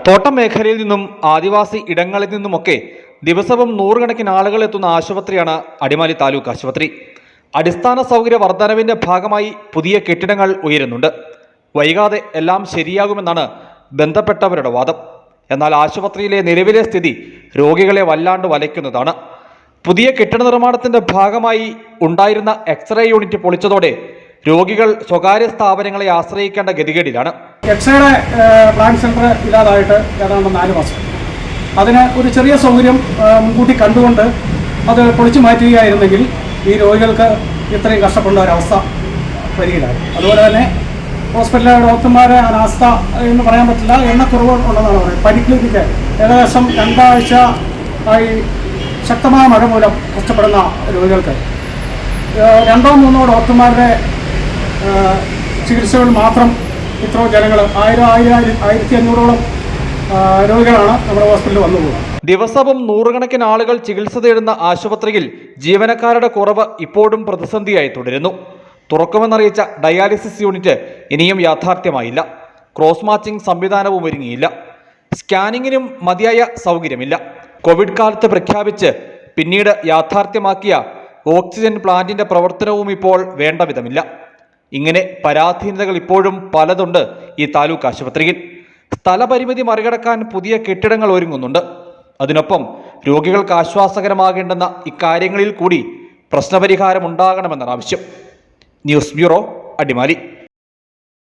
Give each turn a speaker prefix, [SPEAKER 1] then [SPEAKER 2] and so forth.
[SPEAKER 1] തോട്ടം മേഖലയിൽ നിന്നും ആദിവാസി ഇടങ്ങളിൽ നിന്നുമൊക്കെ ദിവസവും നൂറുകണക്കിന് ആളുകൾ എത്തുന്ന ആശുപത്രിയാണ് അടിമാലി താലൂക്ക് ആശുപത്രി. അടിസ്ഥാന സൗകര്യ വർധനവിന്റെ ഭാഗമായി പുതിയ കെട്ടിടങ്ങൾ ഉയരുന്നുണ്ട്. വൈകാതെ എല്ലാം ശരിയാകുമെന്നാണ് ബന്ധപ്പെട്ടവരുടെ വാദം. എന്നാൽ ആശുപത്രിയിലെ നിലവിലെ സ്ഥിതി രോഗികളെ വല്ലാണ്ട് വലയ്ക്കുന്നതാണ്. പുതിയ കെട്ടിട നിർമ്മാണത്തിന്റെ ഭാഗമായി ഉണ്ടായിരുന്ന എക്സ്റേ യൂണിറ്റ് പൊളിച്ചതോടെ രോഗികൾ സ്വകാര്യ സ്ഥാപനങ്ങളെ ആശ്രയിക്കേണ്ട ഗതികേടിലാണ്.
[SPEAKER 2] എക്സ്റേയുടെ പ്ലാൻ സെൻറ്റർ ഇല്ലാതായിട്ട് ഏതാണ്ട് 4 മാസം. അതിന് ഒരു ചെറിയ സൗകര്യം മുൻകൂട്ടി കണ്ടുകൊണ്ട് അത് പൊളിച്ചു മാറ്റുകയായിരുന്നെങ്കിൽ ഈ രോഗികൾക്ക് ഇത്രയും കഷ്ടപ്പെടുന്ന ഒരവസ്ഥ വരികയില്ലായിരുന്നു. അതുപോലെ തന്നെ ഹോസ്പിറ്റലിലെ ഡോക്ടർമാരെ അനാസ്ഥ എന്ന് പറയാൻ പറ്റില്ല, എണ്ണക്കുറവ് ഉണ്ടെന്നാണ് പറയുന്നത്. പരിക്ലിനിക്ക് ഏകദേശം 2 ആഴ്ച ആയി ശക്തമായ മഴ മൂലം കഷ്ടപ്പെടുന്ന രോഗികൾക്ക് 2 or 3 ഡോക്ടർമാരുടെ ചികിത്സകൾ മാത്രം ഇത്ര ജനങ്ങൾ 1500ഓളം രോഗികളാണ് നമ്മുടെ ഹോസ്പിറ്റലിൽ വന്നു പോകുന്നത്.
[SPEAKER 1] ദിവസവും നൂറുകണക്കിന് ആളുകൾ ചികിത്സ തേടുന്ന ആശുപത്രിയിൽ ജീവനക്കാരുടെ കുറവ് ഇപ്പോഴും പ്രതിസന്ധിയായി തുടരുന്നു. തുറക്കുമെന്നറിയിച്ച ഡയാലിസിസ് യൂണിറ്റ് ഇനിയും യാഥാർത്ഥ്യമായില്ല. ക്രോസ് മാച്ചിങ് സംവിധാനവും ഒരുങ്ങിയില്ല. സ്കാനിങ്ങിനും മതിയായ സൗകര്യമില്ല. കോവിഡ് കാലത്ത് പ്രഖ്യാപിച്ച് പിന്നീട് യാഥാർത്ഥ്യമാക്കിയ ഓക്സിജൻ പ്ലാന്റിന്റെ പ്രവർത്തനവും ഇപ്പോൾ വേണ്ട വിധമില്ല. ഇങ്ങനെ പരാധീനതകൾ ഇപ്പോഴും പലതുണ്ട് ഈ താലൂക്ക് ആശുപത്രിയിൽ. സ്ഥലപരിമിതി മറികടക്കാൻ പുതിയ കെട്ടിടങ്ങൾ ഒരുങ്ങുന്നുണ്ട്. അതിനൊപ്പം രോഗികൾക്ക് ആശ്വാസകരമാകേണ്ടുന്ന ഇക്കാര്യങ്ങളിൽ കൂടി പ്രശ്നപരിഹാരം ഉണ്ടാകണമെന്നാണ് ആവശ്യം. News bureau, Adimali.